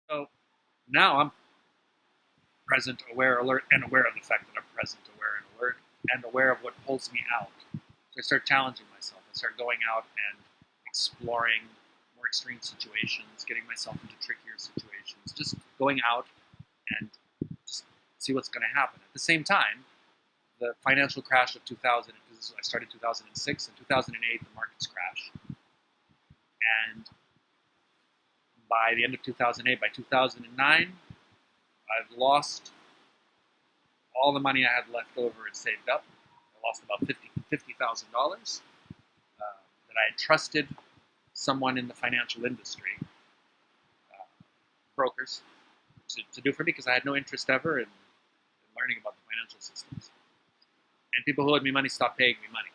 So now I'm present, aware, alert, and aware of the fact that I'm present, aware, and alert, and aware of what pulls me out. So I start challenging myself. I start going out and exploring more extreme situations, getting myself into trickier situations, just going out and just see what's going to happen. At the same time, the financial crash of 2000, because I started 2006, and 2008 the markets crashed. And by the end of 2008, by 2009, I've lost all the money I had left over and saved up. I lost about $50,000 that I had trusted someone in the financial industry, brokers, to do for me because I had no interest ever in learning about the financial systems. And people who owed me money stopped paying me money.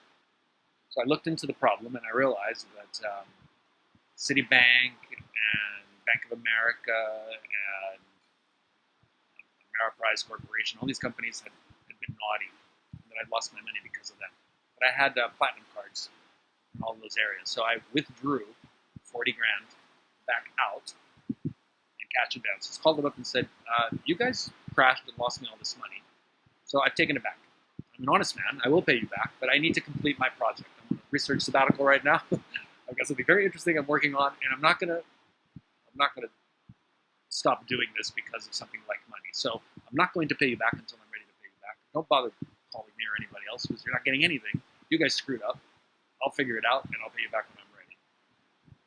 So I looked into the problem and I realized that Citibank and Bank of America and Ameriprise Corporation, all these companies had been naughty, that I'd lost my money because of them. But I had platinum cards in all those areas. So I withdrew 40 grand back out in cash advances. Called them up and said, you guys crashed and lost me all this money. So I've taken it back. I'm an honest man. I will pay you back, but I need to complete my project. I'm on a research sabbatical right now. I've got something very interesting I'm working on, and I'm not gonna stop doing this because of something like money. So I'm not going to pay you back until I'm ready to pay you back. Don't bother calling me or anybody else because you're not getting anything. You guys screwed up. I'll figure it out, and I'll pay you back when I'm ready.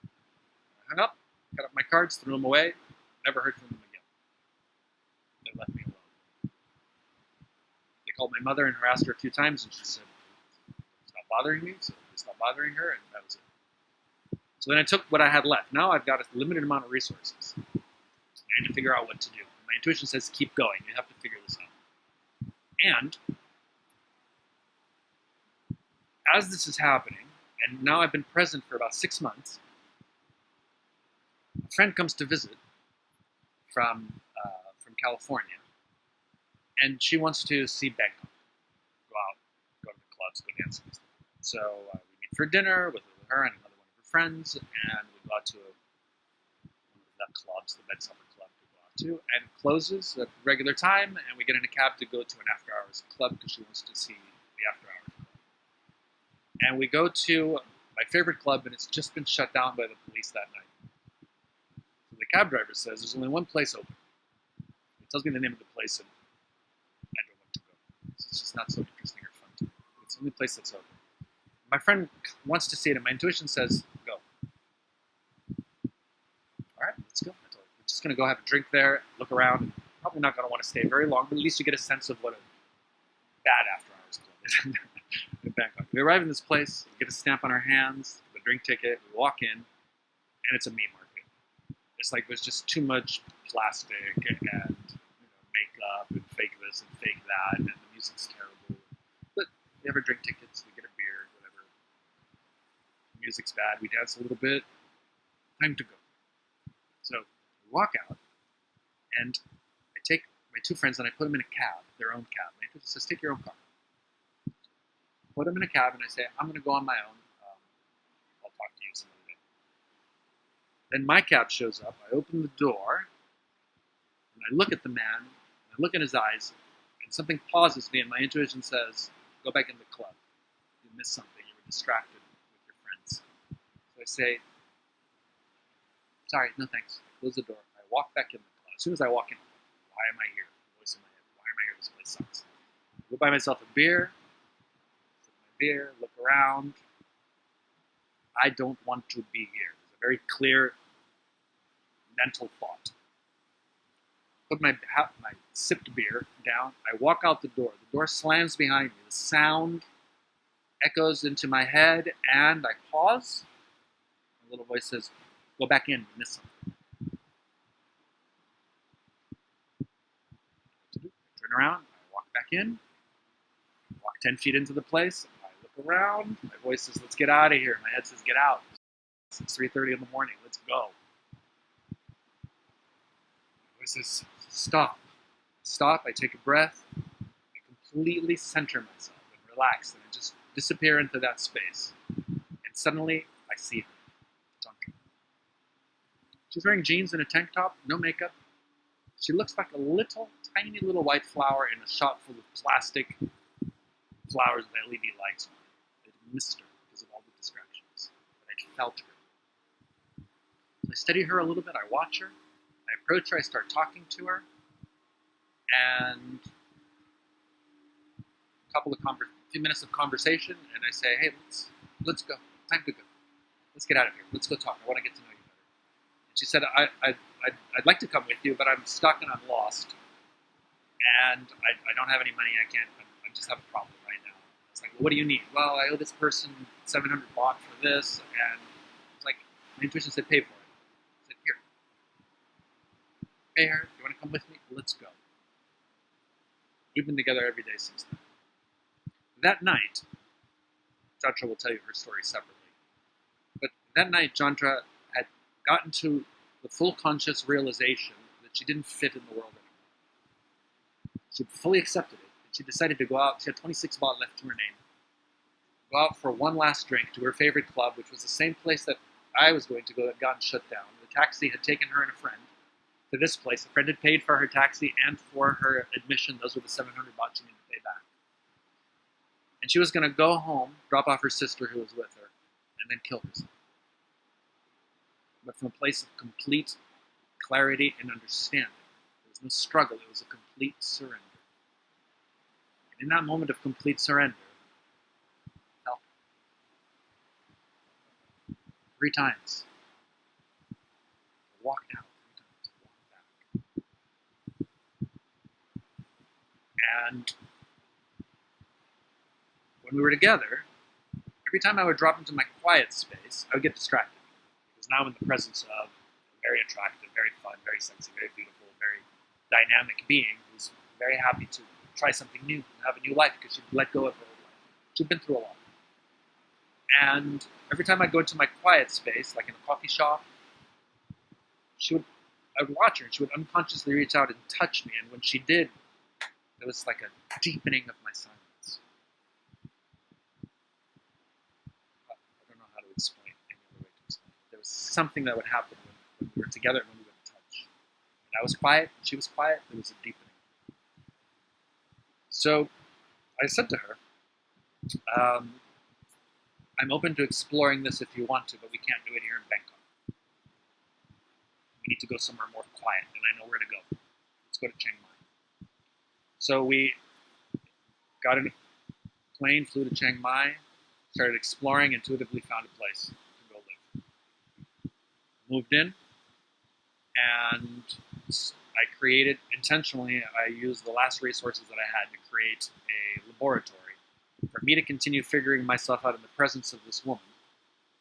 I hung up, cut up my cards, threw them away, never heard from them again. They left me alone. They called my mother and harassed her a few times, and she said, stop bothering me, so they stopped bothering her, and that was it. So then I took what I had left. Now I've got a limited amount of resources. I need to figure out what to do. My intuition says keep going. You have to figure this out. And as this is happening, and now I've been present for about 6 months, a friend comes to visit from California, and she wants to see Bangkok, go out, go to the clubs, go dancing. So we meet for dinner with her and another one of her friends, and we go out to one of the clubs, the Bed Supper Club, to go out to, and it closes at regular time, and we get in a cab to go to an after-hours club because she wants to see the after-hours club. And we go to my favorite club, and it's just been shut down by the police that night. So the cab driver says there's only one place open. He tells me the name of the place, and I don't want to go. It's just not so interesting or fun to me. It's the only place that's open. My friend wants to see it, and my intuition says, go. All right, let's go. I told her, we're just going to go have a drink there, look around. Probably not going to want to stay very long, but at least you get a sense of what a bad after-hours club is in Bangkok. We arrive in this place, we get a stamp on our hands, the drink ticket, we walk in, and it's a meat market. It's like there's just too much plastic and makeup and fake this and fake that, and the music's terrible. But we have our drink tickets, we get a beer, whatever. The music's bad, we dance a little bit. Time to go. So we walk out, and I take my two friends and I put them in a cab, their own cab. My intuition says, take your own car. Put them in a cab, and I say, I'm going to go on my own. I'll talk to you some other day. Then my cab shows up. I open the door, and I look at the man, and I look in his eyes, and something pauses me, and my intuition says, go back in the club. You missed something. You were distracted with your friends. So I say, sorry, no thanks. I close the door. I walk back in the club. As soon as I walk in, I'm like, why am I here? Voice in my head. Why am I here? This place sucks. I go buy myself a beer. Look around. I don't want to be here. There's a very clear mental thought. Put my sipped beer down. I walk out the door. The door slams behind me. The sound echoes into my head, and I pause. A little voice says, go back in. You missed something. I turn around. I walk back in. Walk 10 feet into the place. Around. My voice says, let's get out of here. My head says, get out. It's 3:30 in the morning. Let's go. My voice says, stop. Stop. I take a breath. I completely center myself and relax, and I just disappear into that space. And suddenly, I see her. Jantra. She's wearing jeans and a tank top, no makeup. She looks like a tiny little white flower in a shop full of plastic flowers with LED lights on it. I missed her because of all the distractions, but I felt her. So I study her a little bit, I watch her, I approach her, I start talking to her, and a few minutes of conversation, and I say, hey, let's go. Time to go. Let's get out of here. Let's go talk. I want to get to know you better. And she said, I'd like to come with you, but I'm stuck and I'm lost, and I don't have any money. I just have a problem right now. It's like, well, what do you need? Well, I owe this person 700 baht for this, and it's like, my intuition said, pay for it. I said, here. Pay her. You want to come with me? Let's go. We've been together every day since then. That night, Jantra will tell you her story separately, but that night Jantra had gotten to the full conscious realization that she didn't fit in the world anymore. She fully accepted it, and she decided to go out. She had 26 baht left to her name. Go out for one last drink to her favorite club, which was the same place that I was going to go that had gotten shut down. The taxi had taken her and a friend to this place. A friend had paid for her taxi and for her admission. Those were the 700 baht she needed to pay back. And she was going to go home, drop off her sister who was with her, and then kill herself. But from a place of complete clarity and understanding. There was no struggle. It was a complete surrender. And in that moment of complete surrender, I felt 3 times. I walked out 3 times. I walked back. And when we were together, every time I would drop into my quiet space, I would get distracted. Because now I'm in the presence of a very attractive, very fun, very sexy, very beautiful, very dynamic being who's very happy to try something new and have a new life because she'd let go of her old life. She'd been through a lot. And every time I'd go into my quiet space, like in a coffee shop, I would watch her and she would unconsciously reach out and touch me. And when she did, there was like a deepening of my silence. I don't know how to explain any other way to explain it. There was something that would happen when we were together and when we would touch. When I was quiet, and she was quiet, there was a deepening. So I said to her, I'm open to exploring this if you want to, but we can't do it here in Bangkok. We need to go somewhere more quiet, and I know where to go. Let's go to Chiang Mai. So we got in a plane, flew to Chiang Mai, started exploring, intuitively found a place to go live. Moved in, and I created, intentionally, I used the last resources that I had to create a laboratory for me to continue figuring myself out in the presence of this woman,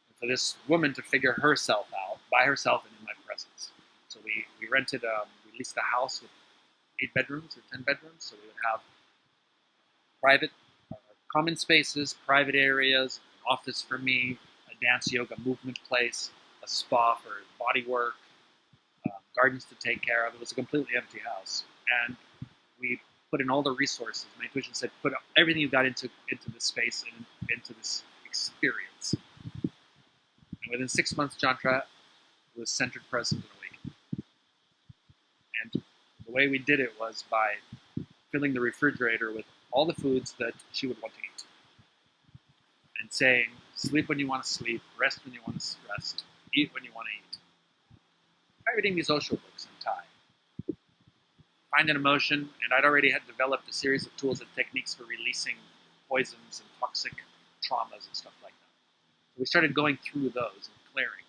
and for this woman to figure herself out by herself and in my presence. So we we leased a house with 8 bedrooms or 10 bedrooms, so we would have private, common spaces, private areas, an office for me, a dance yoga movement place, a spa for body work, gardens to take care of. It was a completely empty house. And we put in all the resources. My intuition said, put everything you got into this space and into this experience. And within 6 months, Jantra was centered, present, and awakened. And the way we did it was by filling the refrigerator with all the foods that she would want to eat. And saying, sleep when you want to sleep, rest when you want to rest, eat when you want to eat. I reading these Osho books in Thai. Find an emotion, and I'd already had developed a series of tools and techniques for releasing poisons and toxic traumas and stuff like that. So we started going through those and clearing.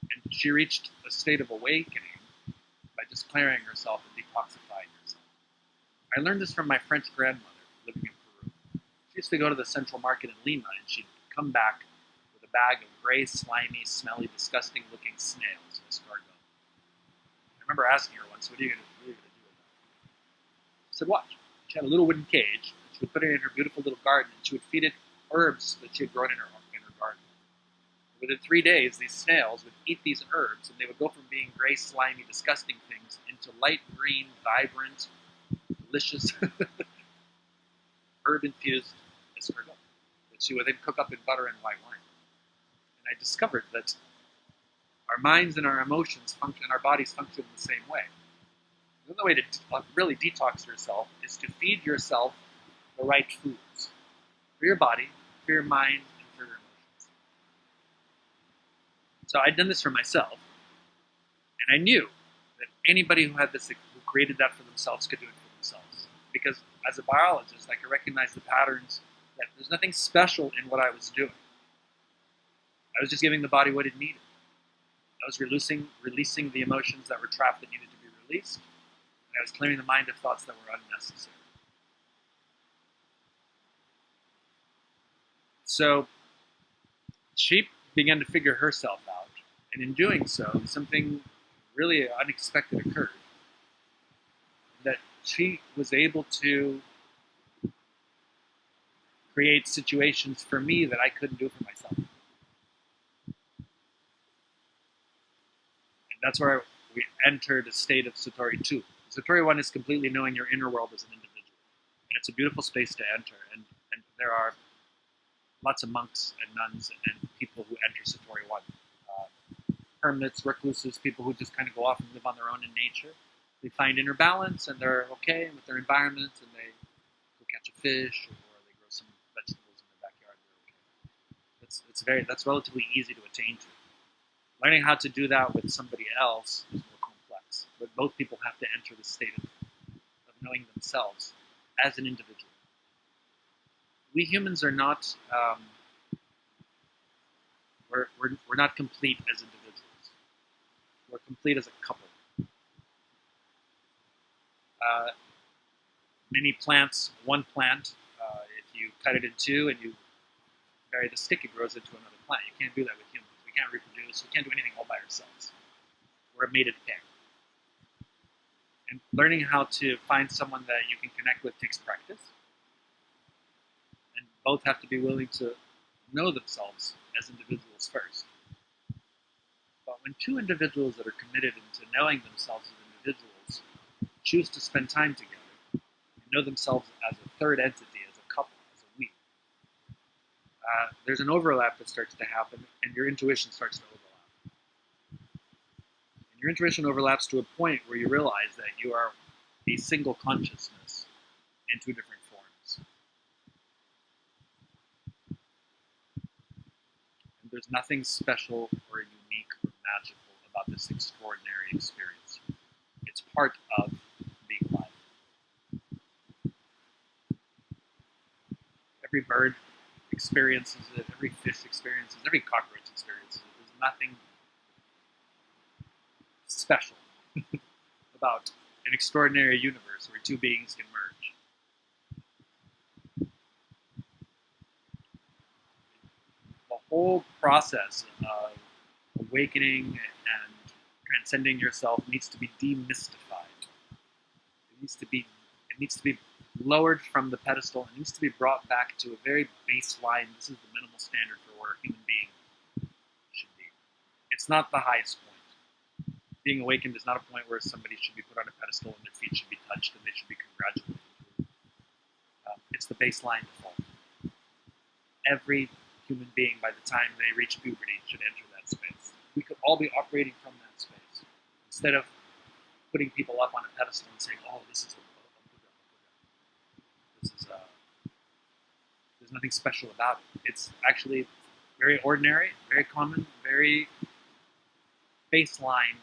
And she reached a state of awakening by just clearing herself and detoxifying herself. I learned this from my French grandmother living in Peru. She used to go to the Central Market in Lima, and she'd come back with a bag of gray, slimy, smelly, disgusting-looking snails in escargot. I remember asking her once, what are you going to do with that? She said, watch. She had a little wooden cage, and she would put it in her beautiful little garden, and she would feed it herbs that she had grown in her garden. Within 3 days, these snails would eat these herbs, and they would go from being gray, slimy, disgusting things into light green, vibrant, delicious, herb-infused escargot that she would then cook up in butter and white wine. And I discovered that Our minds and our emotions function, and our bodies function the same way. The only way to really detox yourself is to feed yourself the right foods for your body, for your mind, and for your emotions. So I'd done this for myself, and I knew that anybody who had this, who created that for themselves, could do it for themselves. Because as a biologist, I could recognize the patterns that there's nothing special in what I was doing. I was just giving the body what it needed. I was releasing the emotions that were trapped that needed to be released, and I was clearing the mind of thoughts that were unnecessary. So she began to figure herself out, and in doing so, something really unexpected occurred. That she was able to create situations for me that I couldn't do for myself. And that's where we entered a state of Satori 2. Satori 1 is completely knowing your inner world as an individual. And it's a beautiful space to enter. And there are lots of monks and nuns and people who enter Satori 1. Hermits, recluses, people who just kind of go off and live on their own in nature. They find inner balance and they're okay with their environment, and they go catch a fish or they grow some vegetables in their backyard. They're okay. That's relatively easy to attain to. Learning how to do that with somebody else is more complex, but both people have to enter the state of knowing themselves as an individual. We humans are not we're not complete as individuals. We're complete as a couple. Many plants, one plant, if you cut it in two and you bury the stick, it grows into another plant. You can't do that with humans. We can't reproduce. We can't do anything all by ourselves. We're a mated pair. And learning how to find someone that you can connect with takes practice. And both have to be willing to know themselves as individuals first. But when two individuals that are committed into knowing themselves as individuals choose to spend time together and know themselves as a third entity, as a couple, as a we, there's an overlap that starts to happen, and your intuition starts to overlap. And your intuition overlaps to a point where you realize that you are a single consciousness in two different forms. And there's nothing special or unique or magical about this extraordinary experience. It's part of being alive. Every bird experiences it, every fish experiences it, every cockroach experiences it. There's nothing special about an extraordinary universe where two beings can merge. The whole process of awakening and transcending yourself needs to be demystified. It needs to be lowered from the pedestal. It needs to be brought back to a very baseline. This is the minimal standard for where a human being should be. It's not the highest point. Being awakened is not a point where somebody should be put on a pedestal and their feet should be touched and they should be congratulated. It's the baseline default. Every human being, by the time they reach puberty, should enter that space. We could all be operating from that space. Instead of putting people up on a pedestal and saying, oh, this is a Buddha. There's nothing special about it. It's actually very ordinary, very common, very baseline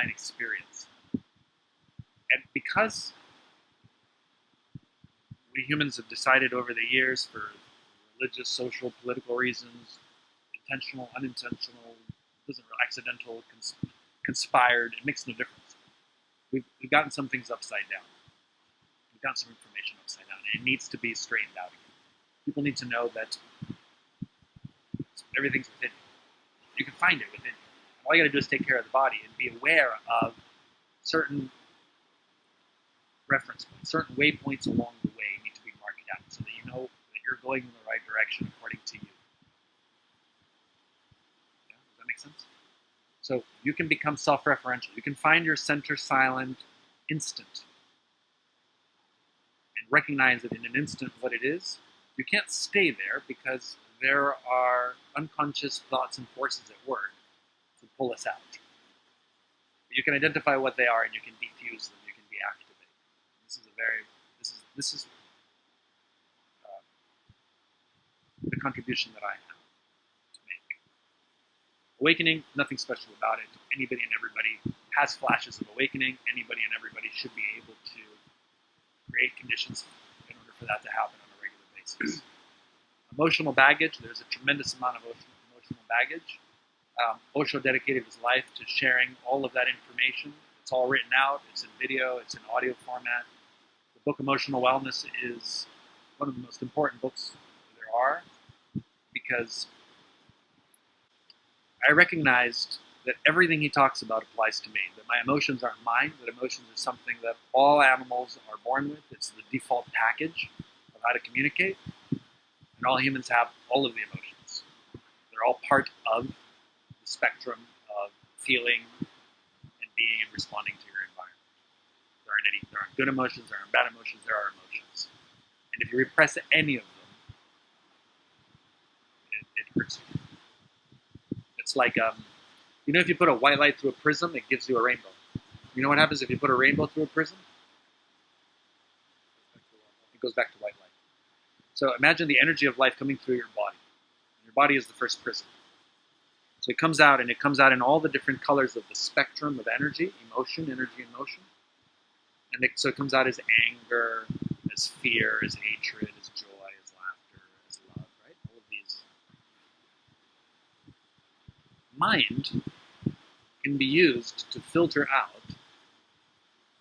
experience. And because we humans have decided over the years, for religious, social, political reasons, intentional, unintentional, accidental, conspired, it makes no difference. We've gotten some things upside down. We've gotten some information upside down, and it needs to be straightened out again. People need to know that everything's within you. You can find it within you. All you got to do is take care of the body and be aware of certain reference points, certain waypoints along the way need to be marked out so that you know that you're going in the right direction according to you. Yeah? Does that make sense? So you can become self-referential. You can find your center silent instant and recognize it in an instant what it is. You can't stay there because there are unconscious thoughts and forces at work to pull us out. You can identify what they are, and you can defuse them. You can deactivate them. This is the contribution that I have to make. Awakening, nothing special about it. Anybody and everybody has flashes of awakening. Anybody and everybody should be able to create conditions in order for that to happen on a regular basis. Emotional baggage, there's a tremendous amount of emotional baggage. Osho dedicated his life to sharing all of that information. It's all written out, it's in video, it's in audio format. The book Emotional Wellness is one of the most important books there are, because I recognized that everything he talks about applies to me, that my emotions aren't mine, that emotions are something that all animals are born with. It's the default package of how to communicate, and all humans have all of the emotions. They're all part of the spectrum of feeling and being and responding to your environment. There aren't good emotions, there aren't bad emotions, there are emotions. And if you repress any of them, it hurts you. It's like, if you put a white light through a prism, it gives you a rainbow. You know what happens if you put a rainbow through a prism? It goes back to white light. So imagine the energy of life coming through your body. Your body is the first prism. So it comes out, and it comes out in all the different colors of the spectrum of energy, energy and motion. And so it comes out as anger, as fear, as hatred, as joy, as laughter, as love, right? All of these. Mind can be used to filter out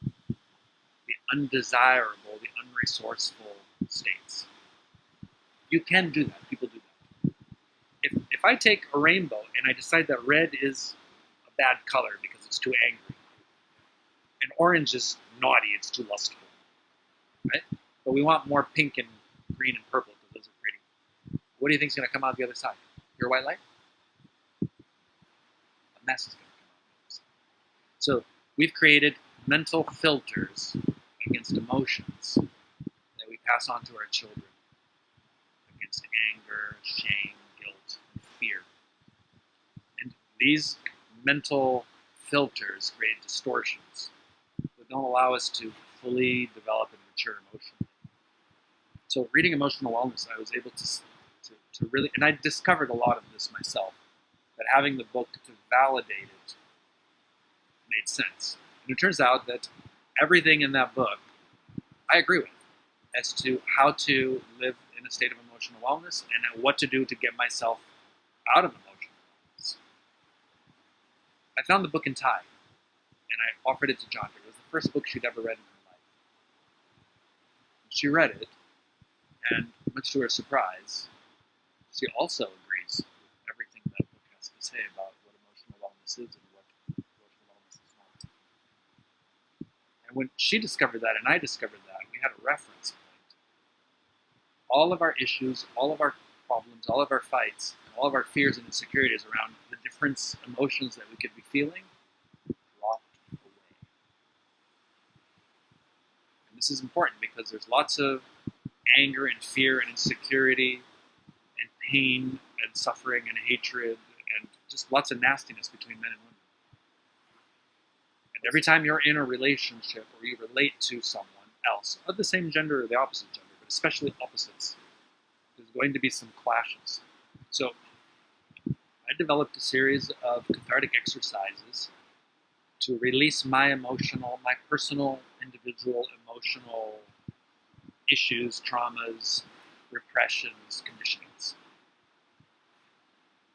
the undesirable, the unresourceful states. You can do that. People do that. If I take a rainbow and I decide that red is a bad color because it's too angry, and orange is naughty, it's too lustful, right? But we want more pink and green and purple because those are pretty. What do you think is going to come out the other side? Your white light? A mess is going to come out the other side. So we've created mental filters against emotions that we pass on to our children, against anger, shame, guilt, and fear. And these mental filters create distortions that don't allow us to fully develop and mature emotionally. So reading Emotional Wellness, I was able to really, and I discovered a lot of this myself, that having the book to validate it made sense. And it turns out that everything in that book I agree with, as to how to live in a state of emotional wellness and what to do to get myself out of emotional wellness. I found the book in Thai, and I offered it to Jantra. It was the first book she'd ever read in her life. She read it, and much to her surprise, she also agrees with everything that book has to say about what emotional wellness is and what emotional wellness is not. And when she discovered that and I discovered that, we had a reference point. All of our issues, all of our problems, all of our fights, and all of our fears and insecurities around the different emotions that we could be feeling dropped away. And this is important because there's lots of anger and fear and insecurity and pain and suffering and hatred and just lots of nastiness between men and women. And every time you're in a relationship or you relate to someone else of the same gender or the opposite gender, but especially opposites, there's going to be some clashes. So I developed a series of cathartic exercises to release my personal, individual, emotional issues, traumas, repressions, conditionings.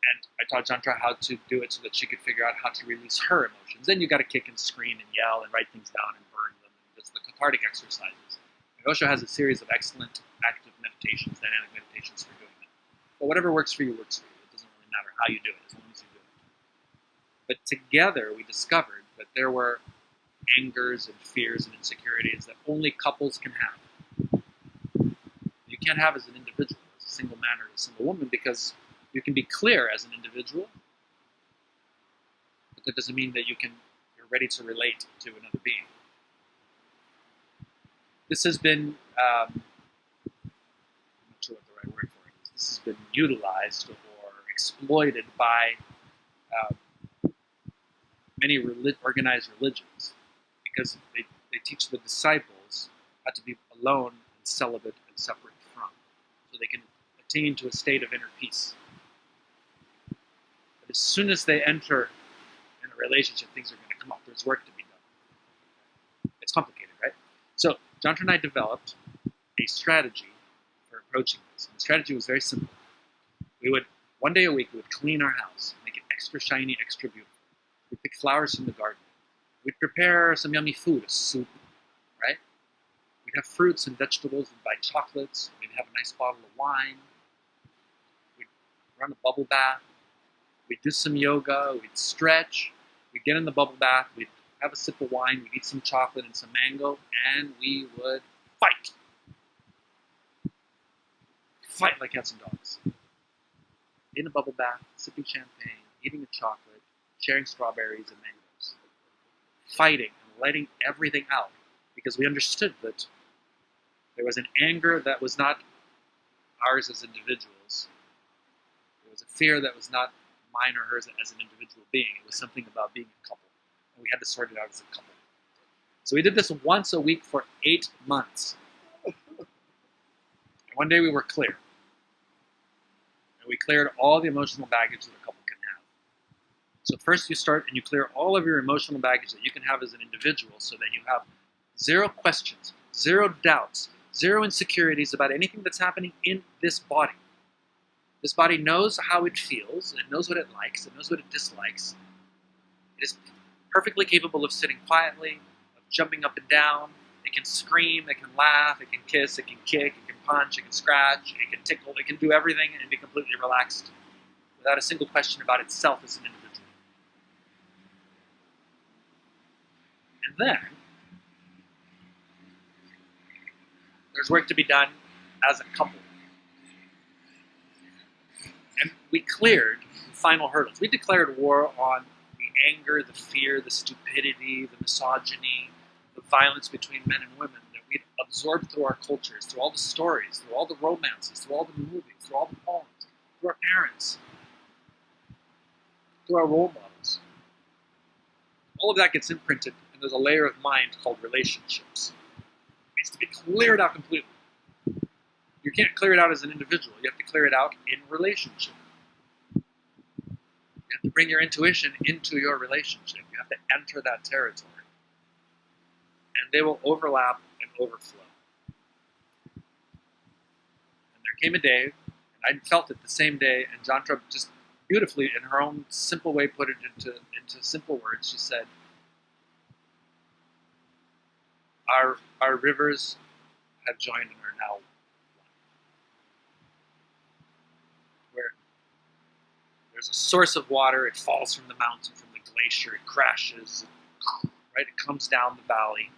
And I taught Jantra how to do it so that she could figure out how to release her emotions. Then you got to kick and scream and yell and write things down and burn them. And just the cathartic exercises. And Osho has a series of excellent active meditations, dynamic meditations for doing that. But whatever works for you, works for you. It doesn't really matter how you do it, as long as you do it. But together we discovered that there were angers and fears and insecurities that only couples can have. You can't have as an individual, as a single man or a single woman, because you can be clear as an individual, but that doesn't mean that you're ready to relate to another being. This has been, I'm not sure what the right word for it is, this has been utilized or exploited by many organized religions, because they teach the disciples how to be alone and celibate and separate from, so they can attain to a state of inner peace. But as soon as they enter in a relationship, things are going to come up. There's work to be done. It's complicated, right? So Jantra and I developed a strategy for approaching this. And the strategy was very simple. We would, one day a week, we would clean our house, make it extra shiny, extra beautiful. We'd pick flowers from the garden. We'd prepare some yummy food, a soup, right? We'd have fruits and vegetables. We'd buy chocolates. We'd have a nice bottle of wine. We'd run a bubble bath. We'd do some yoga. We'd stretch. We'd get in the bubble bath. We'd have a sip of wine. We'd eat some chocolate and some mango. And we would fight. Fight like cats and dogs. In a bubble bath, sipping champagne, eating a chocolate, sharing strawberries and mangoes. Fighting and letting everything out. Because we understood that there was an anger that was not ours as individuals. There was a fear that was not mine or hers as an individual being. It was something about being a couple. And we had to sort it out as a couple. So we did this once a week for 8 months. And one day we were clear. And we cleared all the emotional baggage that a couple can have. So first you start and you clear all of your emotional baggage that you can have as an individual, so that you have zero questions, zero doubts, zero insecurities about anything that's happening in this body. This body knows how it feels, and it knows what it likes, it knows what it dislikes. It is perfectly capable of sitting quietly, of jumping up and down. It can scream, it can laugh, it can kiss, it can kick, it can punch, it can scratch, it can tickle, it can do everything and be completely relaxed without a single question about itself as an individual. And then, there's work to be done as a couple. And we cleared the final hurdles. We declared war on the anger, the fear, the stupidity, the misogyny, the violence between men and women that we'd absorbed through our cultures, through all the stories, through all the romances, through all the movies, through all the poems, through our parents, through our role models. All of that gets imprinted, and there's a layer of mind called relationships. It needs to be cleared out completely. You can't clear it out as an individual. You have to clear it out in relationship. You have to bring your intuition into your relationship. You have to enter that territory. And they will overlap and overflow. And there came a day, and I felt it the same day, and Jantra just beautifully, in her own simple way, put it into simple words. She said, our rivers have joined and are now one. Where there's a source of water, it falls from the mountain, from the glacier, it crashes, right? It comes down the valley,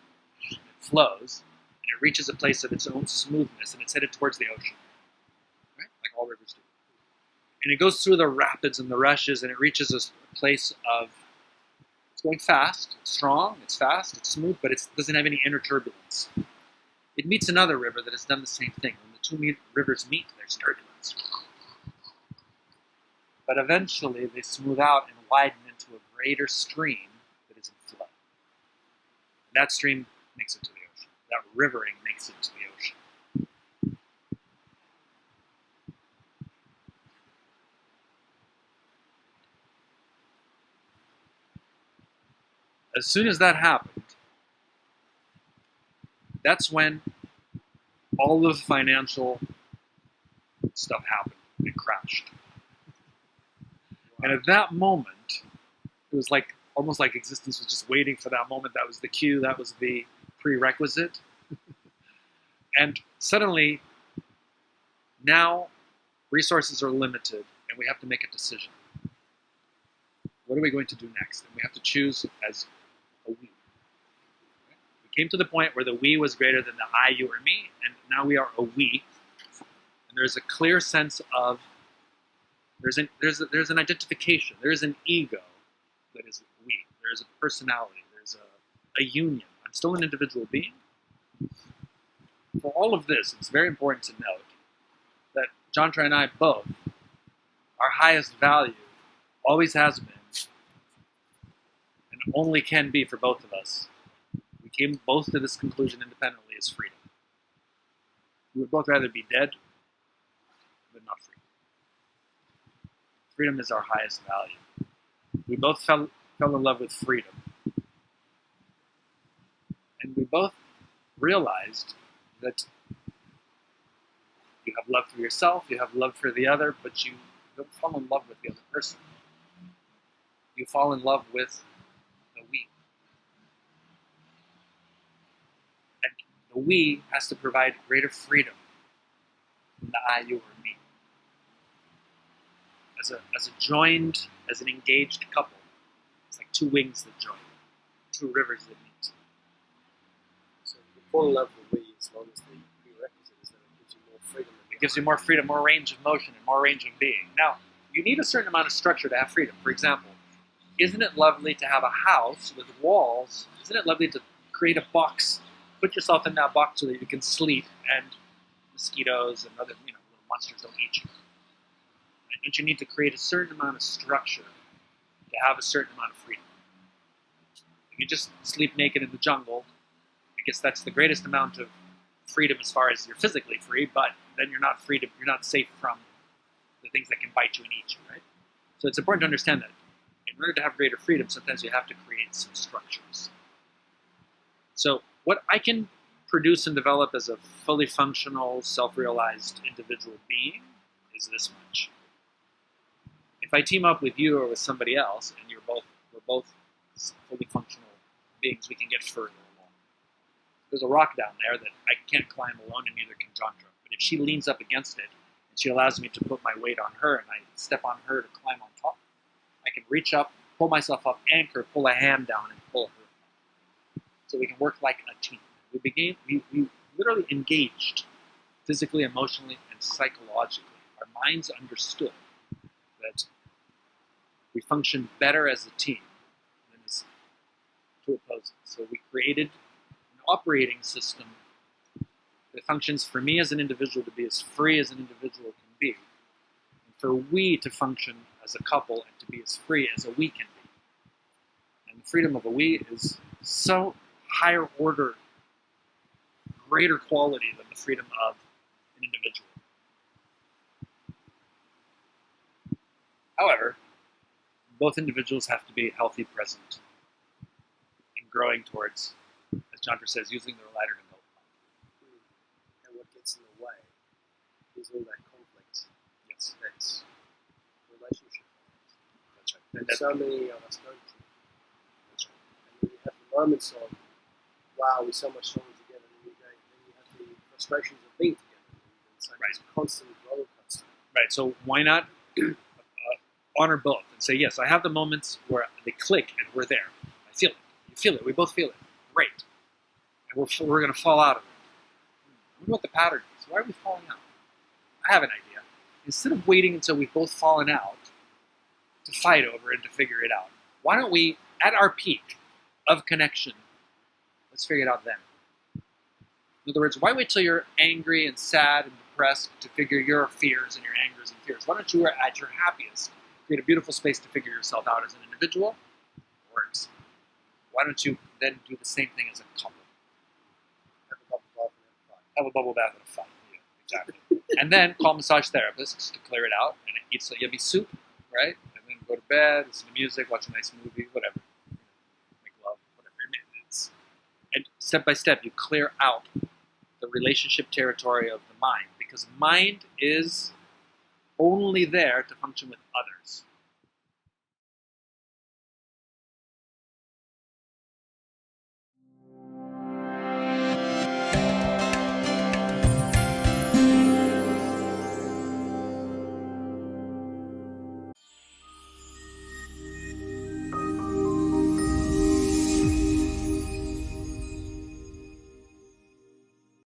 it flows, and it reaches a place of its own smoothness, and it's headed towards the ocean, right? Like all rivers do. And it goes through the rapids and the rushes, and it reaches a place of, it's going fast, it's strong, it's fast, it's smooth, but it doesn't have any inner turbulence. It meets another river that has done the same thing. When the two rivers meet, there's turbulence. But eventually they smooth out and widen into a greater stream that is in flow. And that stream makes it to the ocean. That rivering makes it to the ocean. As soon as that happened, that's when all of the financial stuff happened. It crashed. And at that moment, it was like almost like existence was just waiting for that moment. That was the cue. That was the prerequisite. And suddenly, now resources are limited, and we have to make a decision. What are we going to do next? And we have to choose as a we. We came to the point where the we was greater than the I, you, or me, and now we are a we. And there's a clear sense of there's an identification. There is an ego that is we. There is a personality. There's a union. I'm still an individual being. For all of this, it's very important to note that Jantra and I both, our highest value always has been, and only can be for both of us. We came both to this conclusion independently, is freedom. We would both rather be dead than not free. Freedom is our highest value. We both fell in love with freedom. And we both realized that you have love for yourself, you have love for the other, but you don't fall in love with the other person. You fall in love with the we. And the we has to provide greater freedom than the I, you, or me. As an engaged couple, it's like two wings that join, two rivers that meet. So you fall in love with we as long as the prerequisite is that it gives you more freedom. It gives you more freedom, more range of motion, and more range of being. Now, you need a certain amount of structure to have freedom. For example, isn't it lovely to have a house with walls? Isn't it lovely to create a box, put yourself in that box so that you can sleep and mosquitoes and other little monsters don't eat you? Don't you need to create a certain amount of structure to have a certain amount of freedom? If you just sleep naked in the jungle, I guess that's the greatest amount of freedom as far as you're physically free, but then you're not free you're not safe from the things that can bite you and eat you, right? So it's important to understand that in order to have greater freedom, sometimes you have to create some structures. So what I can produce and develop as a fully functional, self-realized individual being is this much. If I team up with you or with somebody else, and we're both fully functional beings, we can get further along. There's a rock down there that I can't climb alone, and neither can Jantra. But if she leans up against it, and she allows me to put my weight on her, and I step on her to climb on top, I can reach up, pull myself up, anchor, pull a hand down, and pull her up. So we can work like a team. We literally engaged physically, emotionally, and psychologically. Our minds understood that we function better as a team than as two opposing. So we created an operating system that functions for me as an individual to be as free as an individual can be, and for we to function as a couple and to be as free as a we can be. And the freedom of a we is so higher order, greater quality than the freedom of an individual. However, both individuals have to be healthy, present, and growing towards, as Jantra says, using their ladder to go. And what gets in the way is all that conflict. Yes. That's relationship. That's right. And so many of us don't. That's right. And then you have the moments of, wow, we're so much stronger together. And then you have the frustrations of being together. And it's like this constant roller coaster. Right. So why not honor both and say, yes, I have the moments where they click and we're there. I feel it. You feel it. We both feel it. Great. And we're going to fall out of it. I wonder what the pattern is. Why are we falling out? I have an idea. Instead of waiting until we've both fallen out to fight over it and to figure it out, why don't we, at our peak of connection, let's figure it out then. In other words, why wait till you're angry and sad and depressed to figure your fears and your angers and fears? Why don't you, at your happiest, create a beautiful space to figure yourself out as an individual? It works. Why don't you then do the same thing as a couple? Have a bubble bath and a fight. Yeah, exactly. And then call massage therapists to clear it out and eat some yummy soup, right? And then go to bed, listen to music, watch a nice movie, whatever. Make love, whatever. And step by step, you clear out the relationship territory of the mind, because mind is only there to function with others.